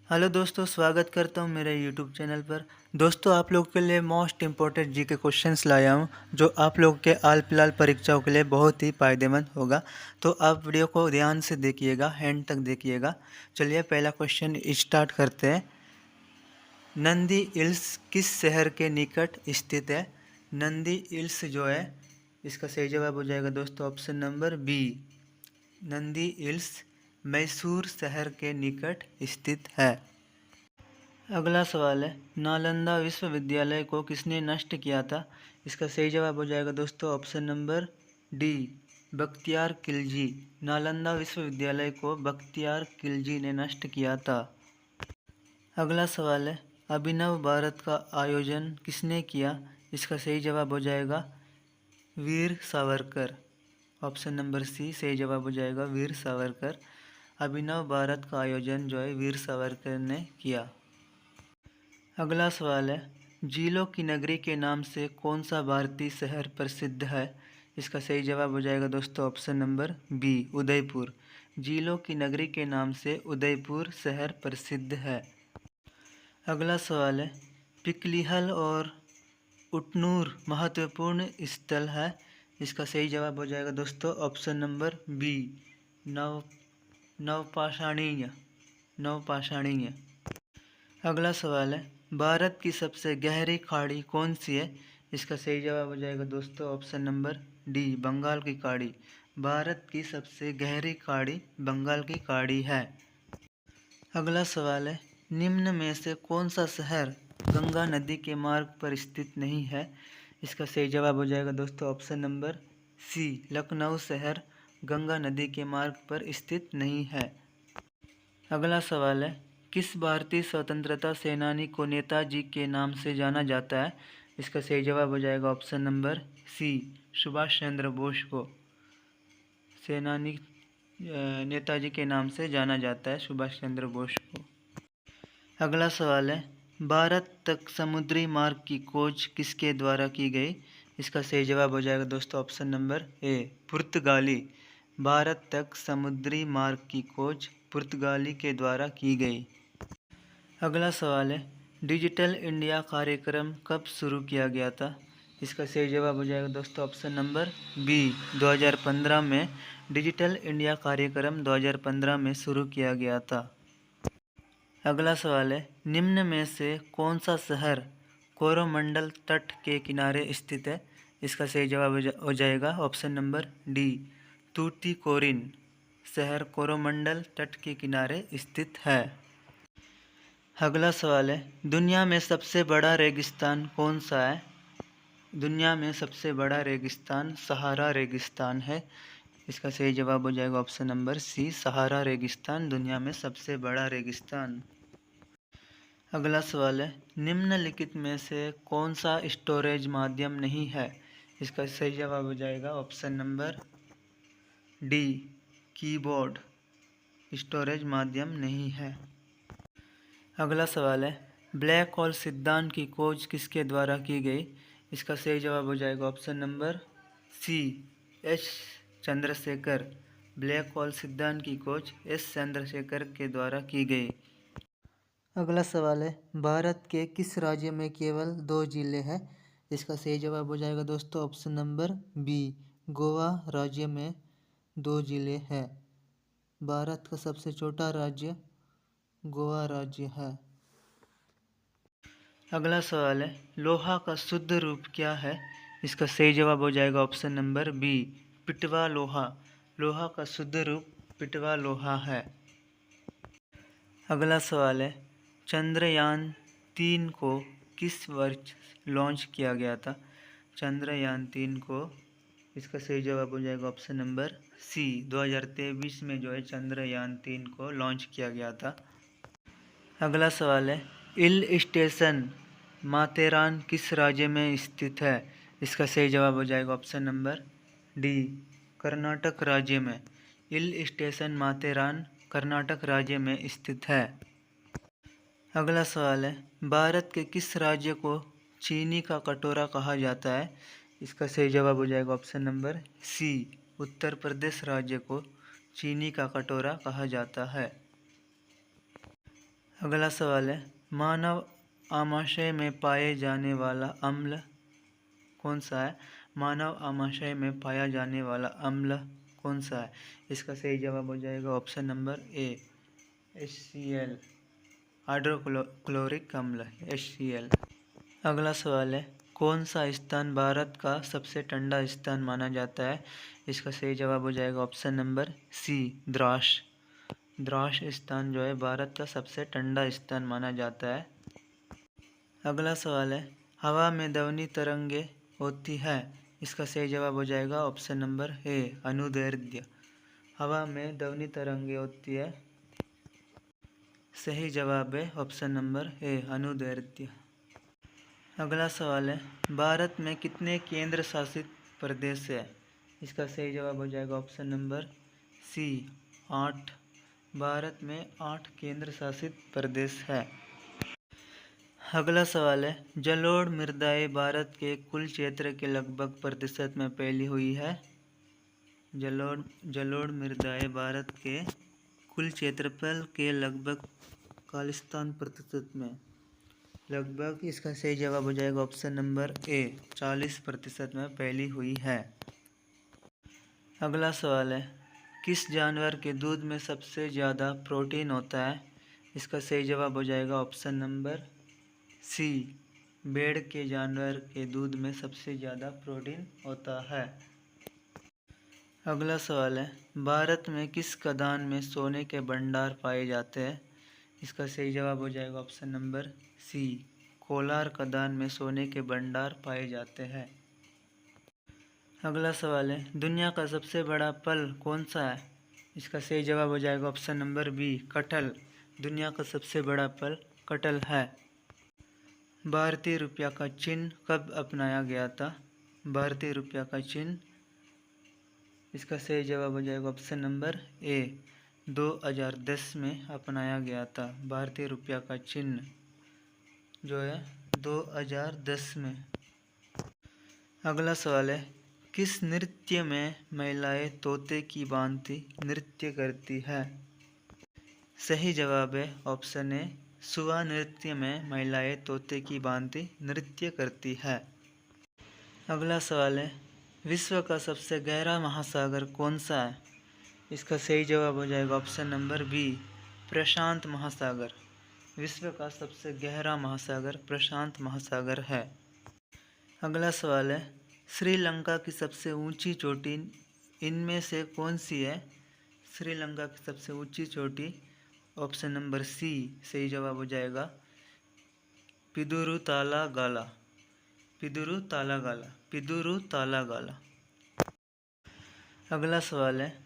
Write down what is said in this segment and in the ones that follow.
Hello दोस्तों, स्वागत करता हूँ मेरे यूट्यूब चैनल पर। दोस्तों, आप लोग के लिए मोस्ट इम्पोर्टेंट जी के क्वेश्चंस लाया हूँ जो आप लोग के हाल फिलहाल परीक्षाओं के लिए बहुत ही फ़ायदेमंद होगा। तो आप वीडियो को ध्यान से देखिएगा, एंड तक देखिएगा। चलिए पहला क्वेश्चन स्टार्ट करते हैं। नंदी हिल्स किस शहर के निकट स्थित है? नंदी हिल्स जो है, इसका सही जवाब हो जाएगा दोस्तों option number B. Nandi Hills Mysore शहर के निकट स्थित है। अगला सवाल है, नालंदा विश्वविद्यालय को किसने नष्ट किया था? इसका सही जवाब हो जाएगा दोस्तों option number D, Bakhtiyar Khilji. Nalanda विश्वविद्यालय को बख्तियार खिलजी ने नष्ट किया था। अगला सवाल है, अभिनव भारत का आयोजन किसने किया? इसका सही जवाब हो जाएगा वीर सावरकर। ऑप्शन नंबर सी सही जवाब हो जाएगा, वीर सावरकर। अभिनव भारत का आयोजन जो है वीर सावरकर ने किया। अगला सवाल है, झीलों की नगरी के नाम से कौन सा भारतीय शहर प्रसिद्ध है? इसका सही जवाब हो जाएगा दोस्तों ऑप्शन नंबर बी, उदयपुर। झीलों की नगरी के नाम से उदयपुर शहर प्रसिद्ध है। अगला सवाल है, पिकलिहल और उटनूर महत्वपूर्ण स्थल है। इसका सही जवाब हो जाएगा दोस्तों ऑप्शन नंबर बी, नव नवपाषाणीय नवपाषाणीय। अगला सवाल है, भारत की सबसे गहरी खाड़ी कौन सी है? इसका सही जवाब हो जाएगा दोस्तों ऑप्शन नंबर डी, बंगाल की खाड़ी। भारत की सबसे गहरी खाड़ी बंगाल की खाड़ी है। अगला सवाल है, निम्न में से कौन सा शहर गंगा नदी के मार्ग पर स्थित नहीं है? इसका सही जवाब हो जाएगा दोस्तों ऑप्शन नंबर सी, लखनऊ शहर गंगा नदी के मार्ग पर स्थित नहीं है। अगला सवाल है, किस भारतीय स्वतंत्रता सेनानी को नेताजी के नाम से जाना जाता है? इसका सही जवाब हो जाएगा ऑप्शन नंबर सी, सुभाष चंद्र बोस को सेनानी नेताजी के नाम से जाना जाता है, सुभाष चंद्र बोस को। अगला सवाल है, भारत तक समुद्री मार्ग की खोज किसके द्वारा की गई? इसका सही जवाब हो जाएगा दोस्तों ऑप्शन नंबर ए, पुर्तगाली। भारत तक समुद्री मार्ग की खोज पुर्तगाली के द्वारा की गई। अगला सवाल है, डिजिटल इंडिया कार्यक्रम कब शुरू किया गया था? इसका सही जवाब हो जाएगा दोस्तों ऑप्शन नंबर बी, 2015 में डिजिटल इंडिया कार्यक्रम 2015 में शुरू किया गया था। अगला सवाल है, निम्न में से कौन सा शहर कोरोमंडल तट के किनारे स्थित है? इसका सही जवाब हो जाएगा ऑप्शन नंबर डी, तूतीकोरिन शहर कोरोमंडल तट के किनारे स्थित है। अगला सवाल है, दुनिया में सबसे बड़ा रेगिस्तान कौन सा है? दुनिया में सबसे बड़ा रेगिस्तान सहारा रेगिस्तान है। इसका सही जवाब हो जाएगा ऑप्शन नंबर सी, सहारा रेगिस्तान दुनिया में सबसे बड़ा रेगिस्तान। अगला सवाल है, निम्नलिखित में से कौन सा स्टोरेज माध्यम नहीं है? इसका सही जवाब हो जाएगा option number D, keyboard storage माध्यम नहीं है। अगला सवाल है, ब्लैक होल सिद्धांत की खोज किसके द्वारा की गई? इसका सही जवाब हो जाएगा option number C, S Chandrashekhar. Black hole सिद्धांत की खोज एस चंद्रशेखर के द्वारा की गई। अगला सवाल है, भारत के किस राज्य में केवल 2 जिले हैं? इसका सही जवाब हो जाएगा दोस्तों ऑप्शन नंबर बी, गोवा राज्य में 2 जिले हैं। भारत का सबसे छोटा राज्य गोवा राज्य है। अगला सवाल है, लोहा का शुद्ध रूप क्या है? इसका सही जवाब हो जाएगा ऑप्शन नंबर बी, पिटवा लोहा। लोहा का शुद्ध रूप पिटवा लोहा है। अगला सवाल है, चंद्रयान 3 को किस वर्ष लॉन्च किया गया था? चंद्रयान 3 को, इसका सही जवाब हो जाएगा ऑप्शन नंबर सी, 2023 में जो है चंद्रयान 3 को लॉन्च किया गया था। अगला सवाल है, हिल स्टेशन माथेरान किस राज्य में स्थित है? इसका सही जवाब हो जाएगा ऑप्शन नंबर डी, कर्नाटक राज्य में। हिल स्टेशन माथेरान कर्नाटक राज्य में स्थित है। अगला सवाल है, भारत के किस राज्य को चीनी का कटोरा कहा जाता है? इसका सही जवाब हो जाएगा ऑप्शन नंबर सी, उत्तर प्रदेश राज्य को चीनी का कटोरा कहा जाता है। अगला सवाल है, मानव आमाशय में पाए जाने वाला अम्ल कौन सा है? मानव आमाशय में पाया जाने वाला अम्ल कौन सा है? इसका सही जवाब हो जाएगा option number A, HCl, hydrochloric अम्ल, HCl। अगला सवाल है, कौन सा स्थान भारत का सबसे ठंडा स्थान माना जाता है? इसका सही जवाब हो जाएगा option number C, Dras. Dras स्थान जो है भारत का सबसे ठंडा स्थान माना जाता है। अगला सवाल है, हवा में ध्वनि तरंगे होती है? इसका सही जवाब हो जाएगा ऑप्शन नंबर ए, अनुदैर्ध्य। हवा में ध्वनि तरंगे होती है, सही जवाब है ऑप्शन नंबर ए, अनुदैर्ध्य। अगला सवाल है, भारत में कितने केंद्र शासित प्रदेश है? इसका सही जवाब हो जाएगा ऑप्शन नंबर सी, 8। भारत में 8 केंद्र शासित प्रदेश है। अगला सवाल है, जलोढ़ मृदाएं भारत के कुल क्षेत्र के लगभग प्रतिशत में फैली हुई है? जलोढ़ मृदाएं भारत के कुल क्षेत्रफल के लगभग 40% में, लगभग, इसका सही जवाब हो जाएगा ऑप्शन नंबर ए, 40% में फैली हुई है। अगला सवाल है, किस जानवर के दूध में सबसे ज़्यादा प्रोटीन होता है? इसका सही जवाब हो जाएगा ऑप्शन नंबर सी, भेड़ के जानवर के दूध में सबसे ज़्यादा प्रोटीन होता है। अगला सवाल है, भारत में किस खदान में सोने के भंडार पाए जाते हैं? इसका सही जवाब हो जाएगा ऑप्शन नंबर सी, कोलार खदान में सोने के भंडार पाए जाते हैं। अगला सवाल है, दुनिया का सबसे बड़ा फल कौन सा है? इसका सही जवाब हो जाएगा ऑप्शन नंबर बी, कटहल। दुनिया का सबसे बड़ा फल कटहल है। भारतीय रुपया का चिन्ह कब अपनाया गया था? भारतीय रुपया का चिन्ह, इसका सही जवाब हो जाएगा ऑप्शन नंबर ए, 2010 में अपनाया गया था। भारतीय रुपया का चिन्ह जो है 2010 में। अगला सवाल है, किस नृत्य में महिलाएं तोते की भांति नृत्य करती है? सही जवाब है ऑप्शन ए, सुआ नृत्य में महिलाएं तोते की भांति नृत्य करती है। अगला सवाल है, विश्व का सबसे गहरा महासागर कौन सा है? इसका सही जवाब हो जाएगा ऑप्शन नंबर बी, प्रशांत महासागर। विश्व का सबसे गहरा महासागर प्रशांत महासागर है। अगला सवाल है, श्रीलंका की सबसे ऊंची चोटी इनमें से कौन सी है? श्रीलंका की सबसे ऊंची चोटी, ऑप्शन नंबर सी, सही जवाब हो जाएगा पिदुरुतालागाला। पिदुरुतालागाला। अगला सवाल है,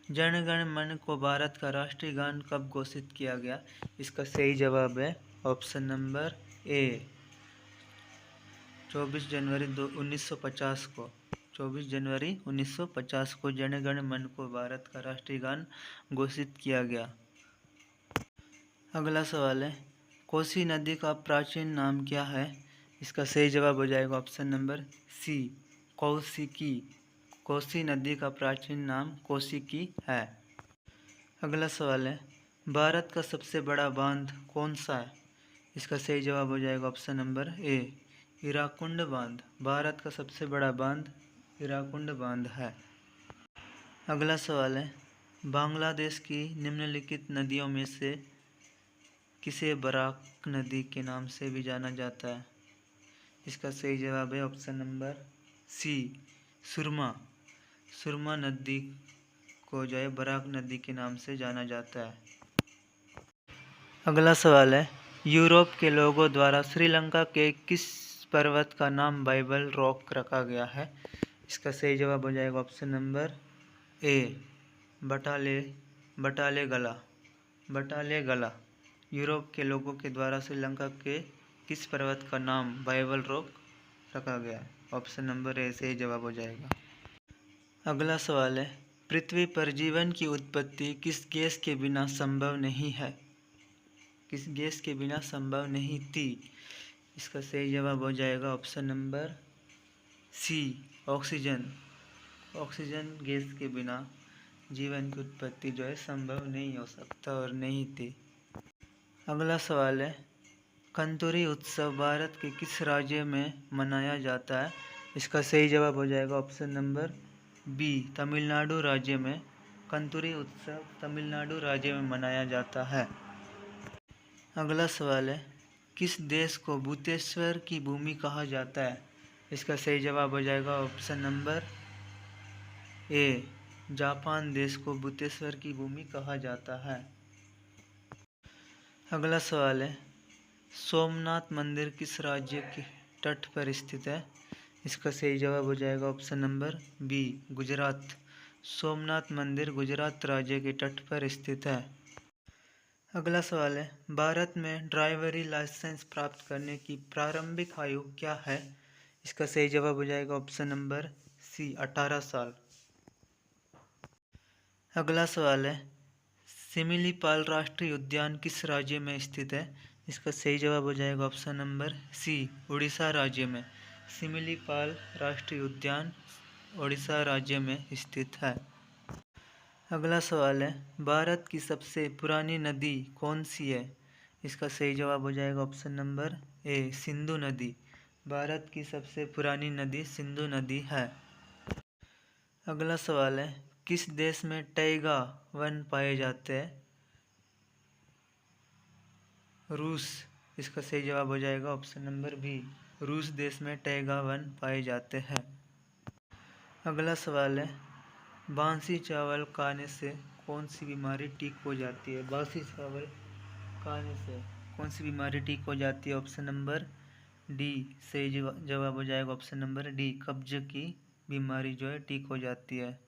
जन गण मन को भारत का राष्ट्रीय गान कब घोषित किया गया? इसका सही जवाब है ऑप्शन नंबर ए, 24 जनवरी 1950 को। 24 जनवरी 1950 को जन गण मन को भारत का राष्ट्रीय गान घोषित किया गया। अगला सवाल है, कोसी नदी का प्राचीन नाम क्या है? इसका सही जवाब हो जाएगा option number C, Kaushiki. Kosi नदी का प्राचीन नाम कौशिकी है। अगला सवाल है, भारत का सबसे बड़ा बांध कौन सा है? इसका सही जवाब हो जाएगा ऑप्शन नंबर ए, हीराकुंड बांध। भारत का सबसे बड़ा बांध हीराकुंड बांध है। अगला सवाल है, बांग्लादेश की निम्नलिखित नदियों में से किसे बराक नदी के नाम से भी जाना जाता है? इसका सही जवाब है ऑप्शन नंबर सी, सुरमा। सुरमा नदी को जो है बराक नदी के नाम से जाना जाता है। अगला सवाल है, यूरोप के लोगों द्वारा श्रीलंका के किस पर्वत का नाम बाइबल रॉक रखा गया है? इसका सही जवाब हो जाएगा ऑप्शन नंबर ए, बटाले गला। यूरोप के लोगों के द्वारा श्रीलंका के किस पर्वत का नाम बाइबल रॉक रखा गया है? ऑप्शन नंबर ए सही जवाब हो जाएगा। अगला सवाल है, पृथ्वी पर जीवन की उत्पत्ति किस गैस के बिना संभव नहीं है? किस गैस के बिना संभव नहीं थी? इसका सही जवाब हो जाएगा option number C, oxygen. Oxygen gas के बिना जीवन की उत्पत्ति जो है संभव नहीं हो सकता और नहीं थी। अगला सवाल है, कंतुरी उत्सव भारत के किस राज्य में मनाया जाता है? इसका सही जवाब हो जाएगा ऑप्शन नंबर बी, तमिलनाडु राज्य में। कंतुरी उत्सव तमिलनाडु राज्य में मनाया जाता है। अगला सवाल है, किस देश को भूतेश्वर की भूमि कहा जाता है? इसका सही जवाब हो जाएगा ऑप्शन नंबर ए, जापान देश को भूतेश्वर की भूमि कहा जाता है। अगला सवाल है, सोमनाथ मंदिर किस राज्य के तट पर स्थित है? इसका सही जवाब हो जाएगा option number B, Gujarat. Somnath मंदिर गुजरात राज्य के तट पर स्थित है। अगला सवाल है, भारत में ड्राइवरी लाइसेंस प्राप्त करने की प्रारंभिक आयु क्या है? इसका सही जवाब हो जाएगा ऑप्शन नंबर सी, 18 साल। अगला सवाल है, सिमिलीपाल राष्ट्रीय उद्यान किस राज्य में स्थित है? इसका सही जवाब हो जाएगा ऑप्शन नंबर सी, उड़ीसा राज्य में। सिमिलीपाल राष्ट्रीय उद्यान उड़ीसा राज्य में स्थित है। अगला सवाल है, भारत की सबसे पुरानी नदी कौन सी है? इसका सही जवाब हो जाएगा ऑप्शन नंबर ए, सिंधु नदी। भारत की सबसे पुरानी नदी सिंधु नदी है। अगला सवाल है, किस देश में टैगा वन पाए जाते हैं? रूस। इसका सही जवाब हो जाएगा ऑप्शन नंबर बी, रूस देश में टैगा वन पाए जाते हैं। अगला सवाल है, बासी चावल खाने से कौन सी बीमारी ठीक हो जाती है? बासी चावल खाने से कौन सी बीमारी ठीक हो जाती है? ऑप्शन नंबर डी, सही जवाब हो जाएगा ऑप्शन नंबर डी, कब्ज की बीमारी जो है ठीक हो जाती है।